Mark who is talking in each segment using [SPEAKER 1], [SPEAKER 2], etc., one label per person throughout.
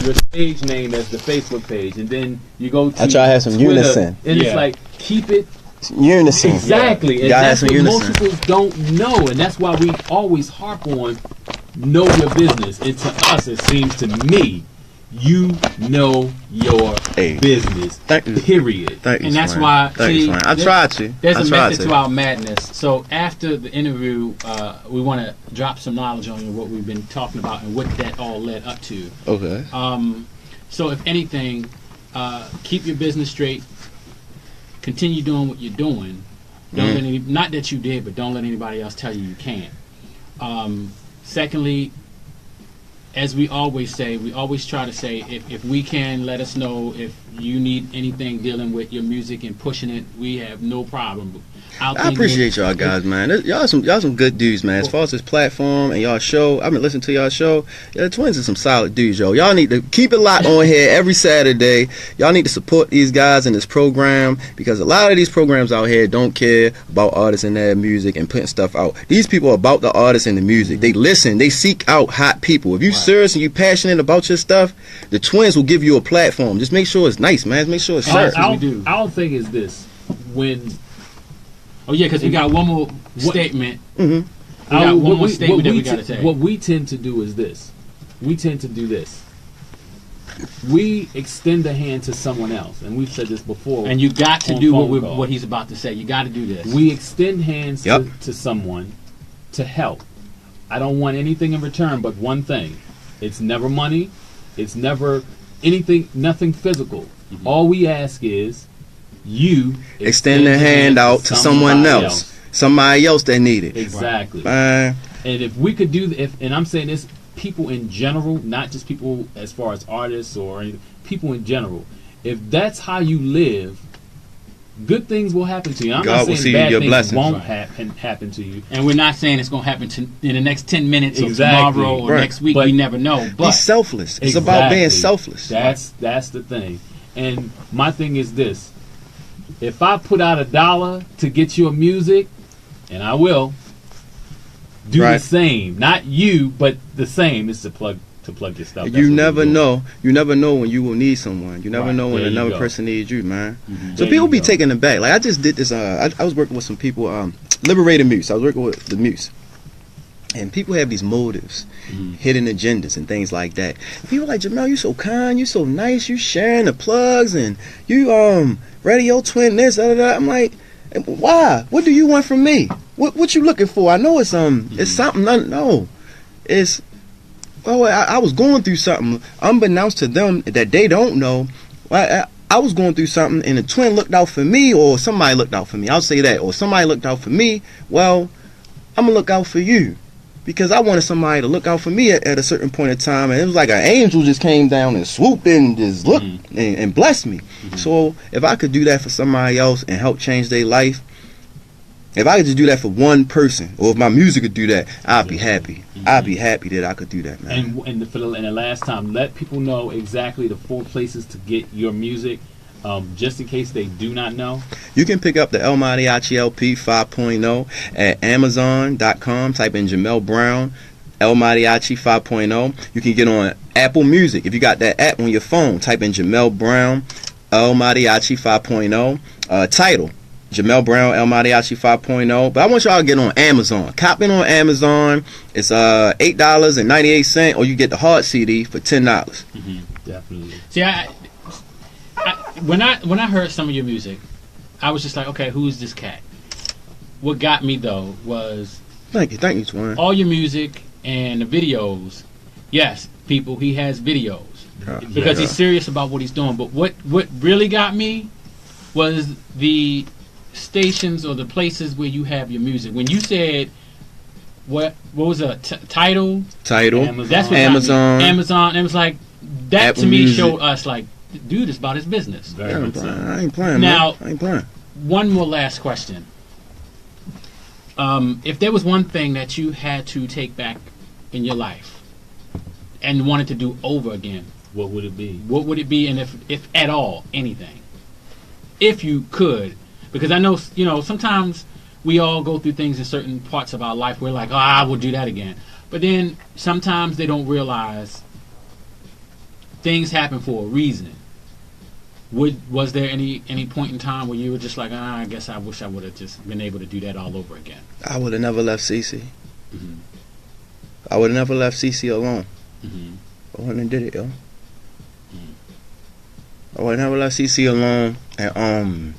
[SPEAKER 1] your stage name as the Facebook page, and then you go to
[SPEAKER 2] I try to have some
[SPEAKER 1] Twitter,
[SPEAKER 2] unison.
[SPEAKER 1] and it's like keep it
[SPEAKER 2] unison.
[SPEAKER 1] exactly, and
[SPEAKER 2] gotta have
[SPEAKER 1] that's
[SPEAKER 2] some
[SPEAKER 1] what
[SPEAKER 2] unison.
[SPEAKER 1] most people don't know, and that's why we always harp on know your business. And to us, it seems to me, you know your business.
[SPEAKER 2] Thank you.
[SPEAKER 1] Period.
[SPEAKER 2] Thank you,
[SPEAKER 3] And that's
[SPEAKER 2] Swan.
[SPEAKER 3] why,
[SPEAKER 2] Thank you,
[SPEAKER 3] see,
[SPEAKER 2] Swan. I tried to.
[SPEAKER 3] There's
[SPEAKER 2] I
[SPEAKER 3] a
[SPEAKER 2] tried
[SPEAKER 3] method to our madness. So after the interview, we want to drop some knowledge on you, what we've been talking about and what that all led up to.
[SPEAKER 2] Okay.
[SPEAKER 3] So if anything, keep your business straight. Continue doing what you're doing. Don't let not that you did, but don't let anybody else tell you can't. Secondly, as we always say, we always try to say, if we can, let us know if you need anything dealing with your music and pushing it. We have no problem.
[SPEAKER 2] I appreciate y'all guys, man. Y'all some good dudes, man. As far as this platform and y'all show, I've been listening to y'all show. Yeah, the Twins are some solid dudes, yo. Y'all need to keep it locked on here every Saturday. Y'all need to support these guys in this program, because a lot of these programs out here don't care about artists and their music and putting stuff out. These people are about the artists and the music. They listen. They seek out hot people. If you're serious and you're passionate about your stuff, the Twins will give you a platform. Just make sure it's nice, man. Make sure it's serious.
[SPEAKER 1] I don't think it's this. When
[SPEAKER 3] oh yeah, because we got one more statement.
[SPEAKER 1] Mm-hmm.
[SPEAKER 3] We got one more statement that we got to say.
[SPEAKER 1] What we tend to do is this. We tend to do this. We extend a hand to someone else, and we've said this before.
[SPEAKER 3] And you got to
[SPEAKER 1] on
[SPEAKER 3] do
[SPEAKER 1] phone
[SPEAKER 3] what he's about to say. You got to do this.
[SPEAKER 1] We extend hands to someone to help. I don't want anything in return but one thing. It's never money. It's never anything, nothing physical. Mm-hmm. All we ask is you
[SPEAKER 2] extend a hand out to someone else. Somebody else that need it.
[SPEAKER 1] Exactly.
[SPEAKER 2] And
[SPEAKER 1] if we could do, and I'm saying this, people in general, not just people as far as artists or anything, people in general, if that's how you live, good things will happen to you. I'm
[SPEAKER 2] God
[SPEAKER 1] not saying bad things
[SPEAKER 2] blessings.
[SPEAKER 1] won't happen to you.
[SPEAKER 3] And we're not saying it's going to happen in the next 10 minutes or
[SPEAKER 1] Exactly.
[SPEAKER 3] tomorrow or
[SPEAKER 2] Right.
[SPEAKER 3] next week.
[SPEAKER 1] But
[SPEAKER 3] we never know.
[SPEAKER 2] be
[SPEAKER 3] But
[SPEAKER 2] selfless. It's about being selfless.
[SPEAKER 1] That's the thing. And my thing is this: if I put out $1 to get your music, and I will do the same, not you, but the same, is to plug your stuff.
[SPEAKER 2] You never know. You never know when you will need someone. You never know when
[SPEAKER 1] There you
[SPEAKER 2] another
[SPEAKER 1] go.
[SPEAKER 2] person needs you, man.
[SPEAKER 1] Mm-hmm.
[SPEAKER 2] So people be taking it back. Like I just did this. I was working with some people. Liberated Muse. I was working with the Muse. And people have these motives, hidden agendas and things like that. And people like, Jamel, you so kind, you so nice, you sharing the plugs, and you Radio Twin this, da, da, da. I'm like, why? What do you want from me? What you looking for? I know it's it's something. No, it's I was going through something unbeknownst to them that they don't know. I was going through something, and the Twin looked out for me, or somebody looked out for me. I'll say that, or somebody looked out for me. Well, I'm gonna look out for you. Because I wanted somebody to look out for me at a certain point in time, and it was like an angel just came down and swooped in and just looked and blessed me. So if I could do that for somebody else and help change their life, if I could just do that for one person, or if my music could do that, I'd be happy. I'd be happy that I could do that, man.
[SPEAKER 1] And the last time, let people know exactly the 4 places to get your music. Just in case they do not know,
[SPEAKER 2] you can pick up the El Mariachi LP 5.0 at Amazon.com. Type in Jamel Brown, El Mariachi 5.0. You can get on Apple Music. If you got that app on your phone, type in Jamel Brown, El Mariachi 5.0. Title, Jamel Brown, El Mariachi 5.0. But I want y'all to get on Amazon. Cop it on Amazon. It's $8.98, or you get the hard CD for $10.
[SPEAKER 1] Definitely.
[SPEAKER 3] See, when I heard some of your music, I was just like, okay, who's this cat? What got me though was
[SPEAKER 2] thank you, Twin.
[SPEAKER 3] All your music and the videos. Yes, people, he has videos because he's serious about what he's doing. But what really got me was the stations or the places where you have your music. When you said what was a title?
[SPEAKER 1] Amazon.
[SPEAKER 3] That's what Amazon. It was like that Apple to me music. Showed us like. Dude is about his business.
[SPEAKER 2] I ain't playing.
[SPEAKER 3] Now,
[SPEAKER 2] I ain't playing.
[SPEAKER 3] One more last question. If there was one thing that you had to take back in your life and wanted to do over again,
[SPEAKER 1] what would it be?
[SPEAKER 3] What would it be, and if at all, anything? If you could, because I know sometimes we all go through things in certain parts of our life. We're like, I will do that again, but then sometimes they don't realize things happen for a reason. Was there any point in time where you were just like, I guess I wish I would have just been able to do that all over again?
[SPEAKER 2] I would have never left CC.
[SPEAKER 3] Mm-hmm.
[SPEAKER 2] I would have never left CC alone.
[SPEAKER 3] Mm-hmm.
[SPEAKER 2] I wouldn't have did it, yo. I would have never left CC alone, and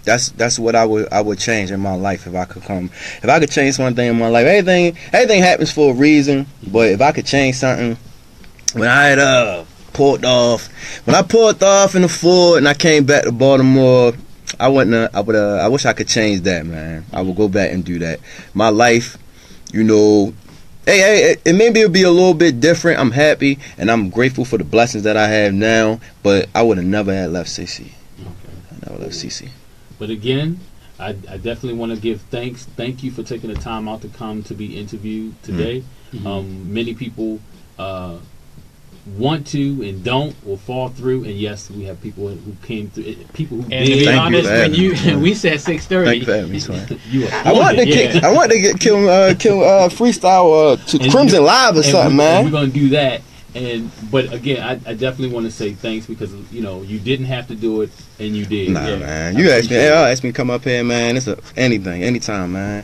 [SPEAKER 2] that's what I would change in my life if I could change one thing in my life. Everything happens for a reason, but if I could change something, when I had pulled off in the Ford and I came back to Baltimore, I wish I could change that, man. I would go back and do that. My life, maybe it'll be a little bit different. I'm happy and I'm grateful for the blessings that I have now, but I would have never had left CC.
[SPEAKER 1] Okay.
[SPEAKER 2] I never left CC.
[SPEAKER 1] But again, I definitely want to give thanks. Thank you for taking the time out to come to be interviewed today.
[SPEAKER 3] Mm-hmm.
[SPEAKER 1] Many people want to and don't or fall through, and yes, we have people who came through. People who
[SPEAKER 3] and
[SPEAKER 1] did.
[SPEAKER 3] to be
[SPEAKER 2] Thank
[SPEAKER 3] honest,
[SPEAKER 2] you
[SPEAKER 3] when we said 6:30,
[SPEAKER 2] Thank you for having me, son.
[SPEAKER 1] You
[SPEAKER 2] I want to get kill freestyle to
[SPEAKER 1] And
[SPEAKER 2] Crimson Live or
[SPEAKER 1] and
[SPEAKER 2] something,
[SPEAKER 1] we're
[SPEAKER 2] man.
[SPEAKER 1] gonna do that. But again, I definitely want to say thanks because you didn't have to do it and you did.
[SPEAKER 2] Nah,
[SPEAKER 1] Yeah.
[SPEAKER 2] man. You asked me to come up here, man. It's anytime, man.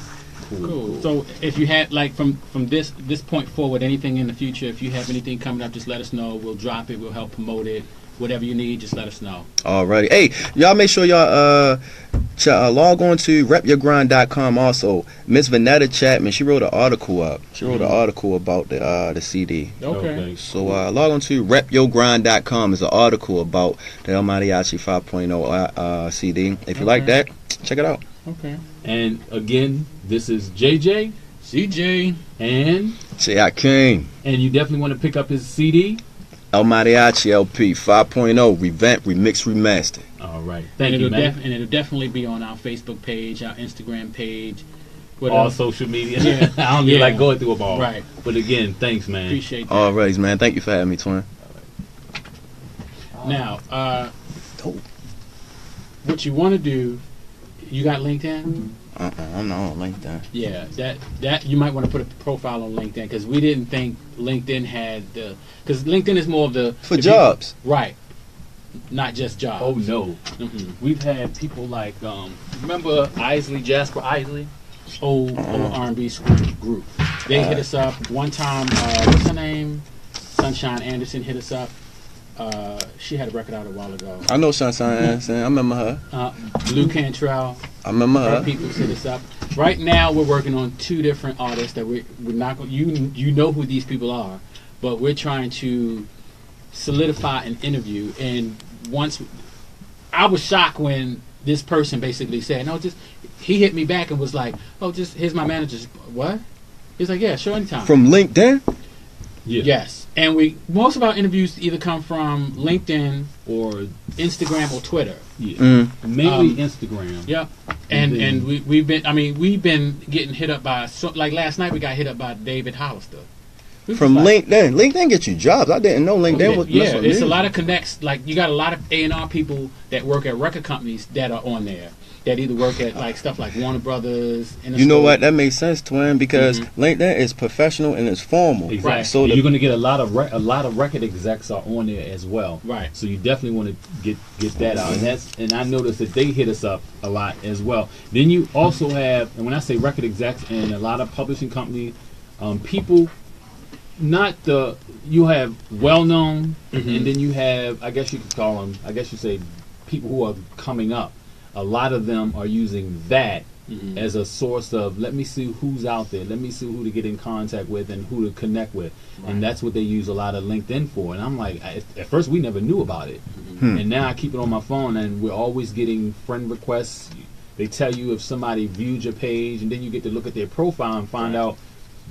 [SPEAKER 3] Cool. So if you had from this point forward, anything in the future, if you have anything coming up, just let us know. We'll drop it. We'll help promote it. Whatever you need, just let us know.
[SPEAKER 2] Alrighty. Hey, y'all make sure y'all log on to repyourgrind.com also. Miss Vanetta Chapman, she wrote an article up. She wrote an article about the CD.
[SPEAKER 3] Okay.
[SPEAKER 2] So log on to repyourgrind.com. Is an article about the El Mariachi 5.0 CD. If you like that, check it out.
[SPEAKER 3] Okay.
[SPEAKER 1] And again, this is JJ
[SPEAKER 3] CJ.
[SPEAKER 1] and
[SPEAKER 2] Say I came.
[SPEAKER 1] you definitely want to pick up his CD.
[SPEAKER 2] El Mariachi LP 5.0 revamped, remixed, remastered.
[SPEAKER 1] All right. Thank you, man.
[SPEAKER 3] And it'll definitely be on our Facebook page, our Instagram page,
[SPEAKER 1] All social media.
[SPEAKER 3] Yeah.
[SPEAKER 1] I don't even like going through them all.
[SPEAKER 3] Right.
[SPEAKER 1] But again, thanks, man.
[SPEAKER 3] Appreciate that.
[SPEAKER 2] Alright, man. Thank you for having me, twin.
[SPEAKER 3] Now, what you want to do? You got LinkedIn?
[SPEAKER 2] I'm not on LinkedIn.
[SPEAKER 3] Yeah, that you might want to put a profile on LinkedIn because we didn't think LinkedIn had because LinkedIn is more of the
[SPEAKER 2] For jobs.
[SPEAKER 3] right? Not just jobs.
[SPEAKER 1] Oh no, we've had people like remember Jasper Isley,
[SPEAKER 3] old R&B school group. They hit us up one time. What's her name? Sunshine Anderson hit us up. She had a record out a while ago.
[SPEAKER 2] I know Sunshine Anderson. I remember her.
[SPEAKER 3] Blue Cantrell.
[SPEAKER 2] I remember
[SPEAKER 3] Her
[SPEAKER 2] her.
[SPEAKER 3] people hit us up. Right now, we're working on 2 different artists that we're not going. You know who these people are, but we're trying to solidify an interview. And once I was shocked when this person basically said, "No, just." He hit me back and was like, "Oh, just here's my manager's." What? He's like, "Yeah, sure, anytime."
[SPEAKER 2] From LinkedIn?
[SPEAKER 1] yeah,
[SPEAKER 3] Yes, and most of our interviews either come from LinkedIn,
[SPEAKER 1] or
[SPEAKER 3] Instagram, or Twitter.
[SPEAKER 1] yeah, mainly Instagram.
[SPEAKER 3] Yep. And
[SPEAKER 1] then-
[SPEAKER 3] we've been getting hit up by like last night we got hit up by David Hollister. We was
[SPEAKER 2] From
[SPEAKER 3] like,
[SPEAKER 2] LinkedIn. LinkedIn gets you jobs. I didn't know LinkedIn was
[SPEAKER 3] yeah,
[SPEAKER 2] was
[SPEAKER 3] it's a
[SPEAKER 2] new.
[SPEAKER 3] lot of connects. Like you got a lot of A&R people that work at record companies that are on there. That either work at like stuff like Warner Brothers.
[SPEAKER 2] You know what? That makes sense, twin, because LinkedIn is professional and it's formal.
[SPEAKER 1] Exactly.
[SPEAKER 3] Right.
[SPEAKER 2] So
[SPEAKER 1] you're going to get a lot of record execs are on there as well.
[SPEAKER 3] Right.
[SPEAKER 1] So you definitely want to get that out, and I noticed that they hit us up a lot as well. Then you also have, and when I say record execs and a lot of publishing companies, people, you have well known, and then you have, I guess you could call them, I guess you say people who are coming up. A lot of them are using that as a source of, let me see who's out there, let me see who to get in contact with and who to connect with.
[SPEAKER 3] Right.
[SPEAKER 1] And that's what they use a lot of LinkedIn for. And I'm like, at first we never knew about it. And now I keep it on my phone, and we're always getting friend requests. They tell you if somebody viewed your page, and then you get to look at their profile and find out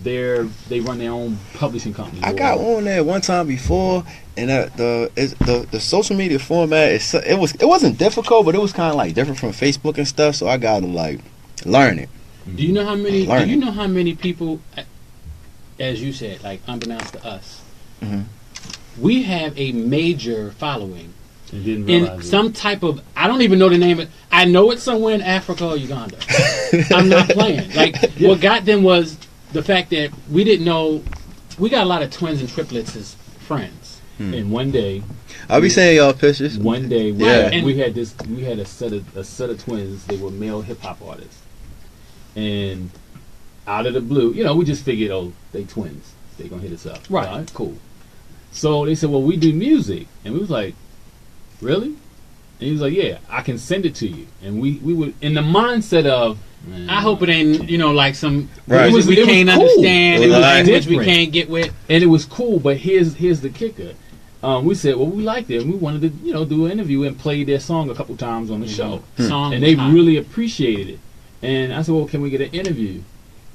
[SPEAKER 1] they run their own publishing company.
[SPEAKER 2] I got on there one time before, and the social media format it wasn't difficult, but it was kind of like different from Facebook and stuff. So I got to like learn it.
[SPEAKER 3] Do you know how many?
[SPEAKER 2] Learn
[SPEAKER 3] Do you know how many people, as you said, like unbeknownst to us, we have a major following
[SPEAKER 1] And didn't
[SPEAKER 3] in
[SPEAKER 1] realize it.
[SPEAKER 3] some type of. I don't even know the name of it. I know it's somewhere in Africa or Uganda. I'm not playing. Like what got them was the fact that we didn't know. We got a lot of twins and triplets as friends.
[SPEAKER 1] And one day,
[SPEAKER 2] I'll be saying y'all pictures.
[SPEAKER 1] one day
[SPEAKER 2] Yeah.
[SPEAKER 1] we had a set of twins. They were male hip hop artists, and out of the blue, we just figured, oh, they twins. They gonna hit us up.
[SPEAKER 3] Right.
[SPEAKER 1] All right, cool. So they said, well, we do music, and we was like, really? And he was like, yeah, I can send it to you. And we were in the mindset of, man,
[SPEAKER 3] I hope it ain't like some
[SPEAKER 2] Right.
[SPEAKER 3] language we
[SPEAKER 1] It was
[SPEAKER 3] can't
[SPEAKER 1] cool.
[SPEAKER 3] understand.
[SPEAKER 2] It
[SPEAKER 3] It
[SPEAKER 2] was
[SPEAKER 3] was language we
[SPEAKER 1] different.
[SPEAKER 3] can't get with.
[SPEAKER 1] and it was cool. But here's the kicker. We said, well, we liked it, and we wanted to do an interview and play their song a couple times on the show.
[SPEAKER 3] Song
[SPEAKER 1] And
[SPEAKER 3] was
[SPEAKER 1] they
[SPEAKER 3] hot.
[SPEAKER 1] really appreciated it. And I said, well, can we get an interview?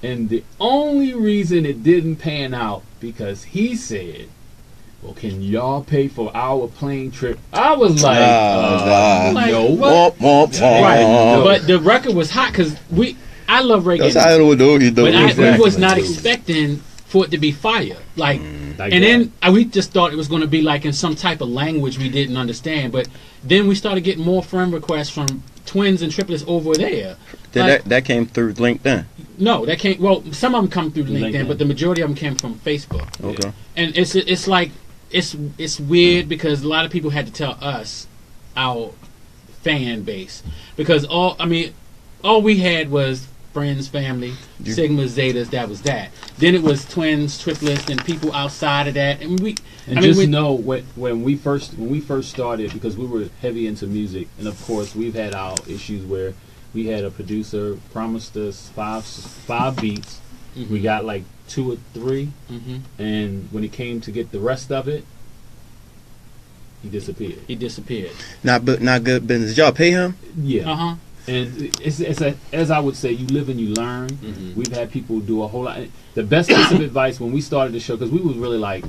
[SPEAKER 1] And the only reason it didn't pan out because he said, well, can y'all pay for our plane trip? I was like,
[SPEAKER 3] Like,
[SPEAKER 1] no.
[SPEAKER 3] what?
[SPEAKER 2] Womp, womp,
[SPEAKER 3] Right,
[SPEAKER 2] womp.
[SPEAKER 3] but the record was hot because I love reggae,
[SPEAKER 2] That's how I know what you do.
[SPEAKER 3] but we
[SPEAKER 1] Exactly.
[SPEAKER 3] was not expecting for it to be fire. Like,
[SPEAKER 1] Like
[SPEAKER 3] and
[SPEAKER 1] that.
[SPEAKER 3] then we just thought it was going to be like in some type of language we didn't understand. But then we started getting more friend requests from twins and triplets over there.
[SPEAKER 2] Then
[SPEAKER 3] Like,
[SPEAKER 2] that came through LinkedIn.
[SPEAKER 3] no, that came. Well, some of them come through LinkedIn,
[SPEAKER 1] LinkedIn.
[SPEAKER 3] but the majority of them came from Facebook.
[SPEAKER 2] Okay.
[SPEAKER 3] And it's like it's weird because a lot of people had to tell us our fan base because all we had was friends, family, Sigma, Zetas. That was that. Then it was twins, triplets, and people outside of that. And
[SPEAKER 1] know when we first started, because we were heavy into music, and of course we've had our issues where we had a producer promised us five beats. We got like 2 or 3, and when it came to get the rest of it, he disappeared.
[SPEAKER 3] he disappeared.
[SPEAKER 2] Not good business. Did y'all pay him?
[SPEAKER 1] Yeah.
[SPEAKER 3] Uh-huh.
[SPEAKER 1] And as I would say, you live and you learn. We've had people do a whole lot. The best piece of advice when we started the show, because we was really like,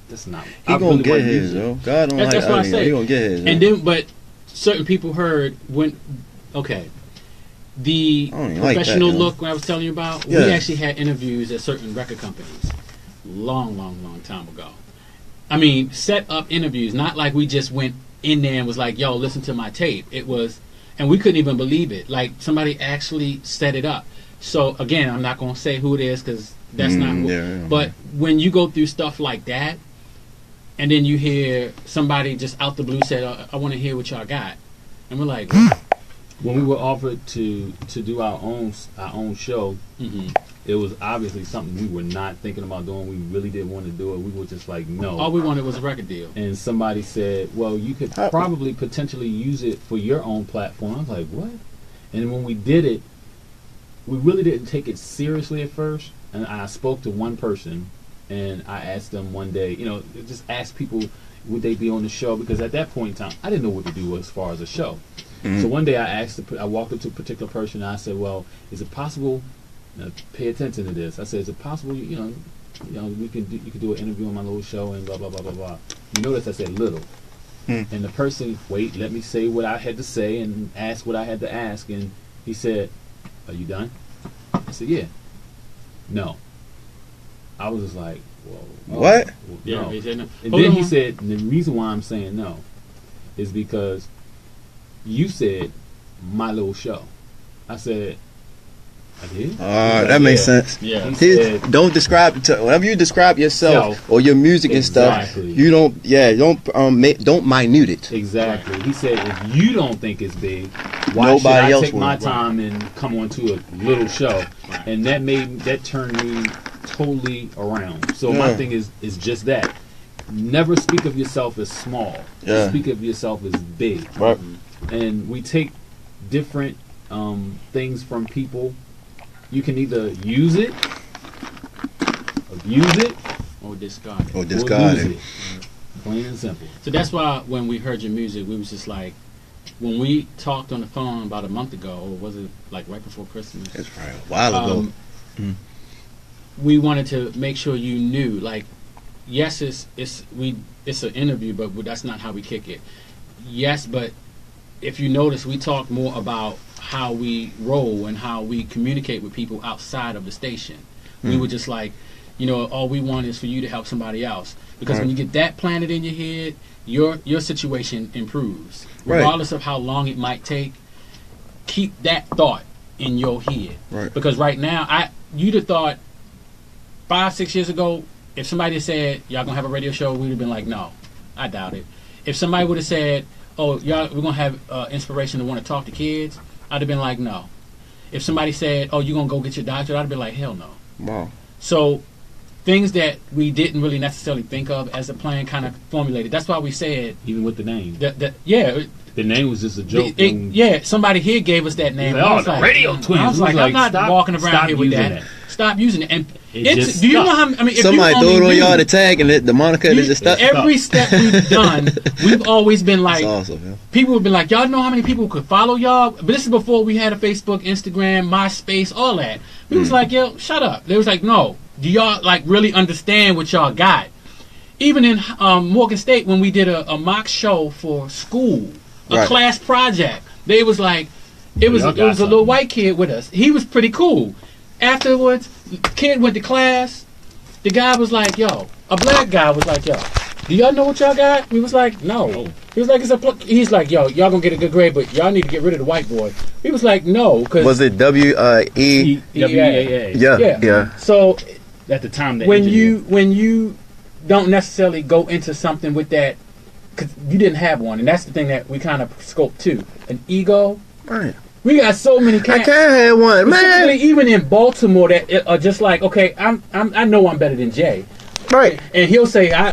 [SPEAKER 1] this not.
[SPEAKER 2] He
[SPEAKER 1] I
[SPEAKER 2] gonna
[SPEAKER 1] really
[SPEAKER 2] get
[SPEAKER 1] wasn't
[SPEAKER 2] his,
[SPEAKER 1] using it.
[SPEAKER 2] yo. God don't
[SPEAKER 3] That's
[SPEAKER 2] like
[SPEAKER 3] what I
[SPEAKER 2] ugly,
[SPEAKER 3] say.
[SPEAKER 2] He gonna get his.
[SPEAKER 3] And
[SPEAKER 2] yo.
[SPEAKER 3] then, but certain people heard the
[SPEAKER 2] I don't even like that,
[SPEAKER 3] professional
[SPEAKER 2] yo.
[SPEAKER 3] look when I was telling you about.
[SPEAKER 2] Yeah.
[SPEAKER 3] We actually had interviews at certain record companies, long time ago. I mean, set up interviews, not like we just went in there and was like, "Yo, listen to my tape." It was, and we couldn't even believe it. Like somebody actually set it up. So again, I'm not gonna say who it is because that's not.
[SPEAKER 2] yeah.
[SPEAKER 3] But when you go through stuff like that, and then you hear somebody just out the blue said, "I want to hear what y'all got," and we're like, what?
[SPEAKER 1] When we were offered to do our own show, it was obviously something we were not thinking about doing. We really didn't want to do it. We were just like, no.
[SPEAKER 3] All we wanted was a record deal.
[SPEAKER 1] And somebody said, well, you could probably potentially use it for your own platform. I was like, what? And when we did it, we really didn't take it seriously at first. And I spoke to one person, and I asked them one day, just ask people, would they be on the show? Because at that point in time, I didn't know what to do as far as a show. So one day I walked up to a particular person, and I said, well, is it possible, pay attention to this. I said, is it possible, you could do an interview on my little show and blah, blah, blah, blah, blah. You notice I said little. And the person, wait, let me say what I had to say and ask what I had to ask. And he said, are you done? I said, yeah. No. I was just like, whoa.
[SPEAKER 2] What?
[SPEAKER 1] No.
[SPEAKER 3] He said no.
[SPEAKER 1] And
[SPEAKER 3] Hold
[SPEAKER 1] then
[SPEAKER 3] on.
[SPEAKER 1] he said, the reason why I'm saying no is because you said my little show. I said, I did?
[SPEAKER 2] That makes sense.
[SPEAKER 3] Yeah.
[SPEAKER 1] He
[SPEAKER 2] He,
[SPEAKER 1] said,
[SPEAKER 2] don't describe whenever you describe yourself
[SPEAKER 1] Self.
[SPEAKER 2] or your music and stuff.
[SPEAKER 1] Exactly.
[SPEAKER 2] You don't don't minute it.
[SPEAKER 1] exactly. He said, if you don't think it's big, why should
[SPEAKER 2] Nobody
[SPEAKER 1] I
[SPEAKER 2] else
[SPEAKER 1] take
[SPEAKER 2] will.
[SPEAKER 1] my
[SPEAKER 2] Right.
[SPEAKER 1] time and come onto a little show?
[SPEAKER 3] Right.
[SPEAKER 1] And that turned me totally around. So my
[SPEAKER 2] Yeah.
[SPEAKER 1] thing is just that. Never speak of yourself as small.
[SPEAKER 2] Yeah.
[SPEAKER 1] Speak of yourself as big.
[SPEAKER 2] Right.
[SPEAKER 1] And we take different things from people. You can either use it, abuse it,
[SPEAKER 3] Or discard it.
[SPEAKER 2] Or
[SPEAKER 1] or
[SPEAKER 2] discard
[SPEAKER 1] lose
[SPEAKER 2] it.
[SPEAKER 1] it. Plain and simple.
[SPEAKER 3] So that's why when we heard your music, we was just like, when we talked on the phone about a month ago, or was it like right before Christmas?
[SPEAKER 2] That's right. A while ago.
[SPEAKER 3] We wanted to make sure you knew, like, yes, it's an interview, but that's not how we kick it. Yes, but if you notice, we talk more about how we roll and how we communicate with people outside of the station. We were just like, all we want is for you to help somebody else, because when you get that planted in your head, your situation improves,
[SPEAKER 2] Right.
[SPEAKER 3] regardless of how long it might take. Keep that thought in your head,
[SPEAKER 2] Right.
[SPEAKER 3] because right now, you'd have thought 5-6 years ago, if somebody had said y'all gonna have a radio show, we'd have been like, no. I doubt it. If somebody would have said, "Oh, y'all, we're gonna have inspiration to want to talk to kids," I'd have been like, "No." If somebody said, "Oh, you're gonna go get your doctorate," I'd have been like, "Hell no."
[SPEAKER 2] Wow.
[SPEAKER 3] So things that we didn't really necessarily think of as a plan kind of formulated. That's why we said
[SPEAKER 1] Even with the name.
[SPEAKER 3] the
[SPEAKER 1] The name was just a joke.
[SPEAKER 3] Somebody here gave us that name.
[SPEAKER 1] Like,
[SPEAKER 3] I was
[SPEAKER 1] the
[SPEAKER 3] like,
[SPEAKER 1] Radio Twins.
[SPEAKER 3] I was like, I'm not walking around here with that. Stop using it. And
[SPEAKER 1] It
[SPEAKER 3] do you know how? I mean, if
[SPEAKER 2] Somebody
[SPEAKER 3] you
[SPEAKER 2] throw it
[SPEAKER 3] only
[SPEAKER 2] on
[SPEAKER 3] knew,
[SPEAKER 2] y'all the tag and the moniker is just stuck.
[SPEAKER 3] every step we've done, we've always been like,
[SPEAKER 2] That's awesome, man.
[SPEAKER 3] people would be like, y'all know how many people could follow y'all? But this is before we had a Facebook, Instagram, MySpace, all that. We was like, yo, shut up. They was like, no. Do y'all like really understand what y'all got? Even in Morgan State, when we did a mock show for school, a class project, they was like, it was a little white kid with us. He was pretty cool. Afterwards, kid went to class. The guy was like, yo, a black guy was like, yo, do y'all know what y'all got? We was like, no. He was like, he's like, yo, y'all gonna get a good grade, but y'all need to get rid of the white boy. He was like, no, cause
[SPEAKER 2] Was it W-E?
[SPEAKER 1] WEAA.
[SPEAKER 2] Yeah.
[SPEAKER 3] So
[SPEAKER 1] At the time,
[SPEAKER 3] when you don't necessarily go into something with that, because you didn't have one, and that's the thing that we kind of scoped too, an ego.
[SPEAKER 2] Right.
[SPEAKER 3] We got so many
[SPEAKER 2] I
[SPEAKER 3] cats.
[SPEAKER 2] can't have one, man.
[SPEAKER 3] Specifically, even in Baltimore, that are just like, okay, I know I'm better than Jay,
[SPEAKER 2] Right.
[SPEAKER 3] and he'll say,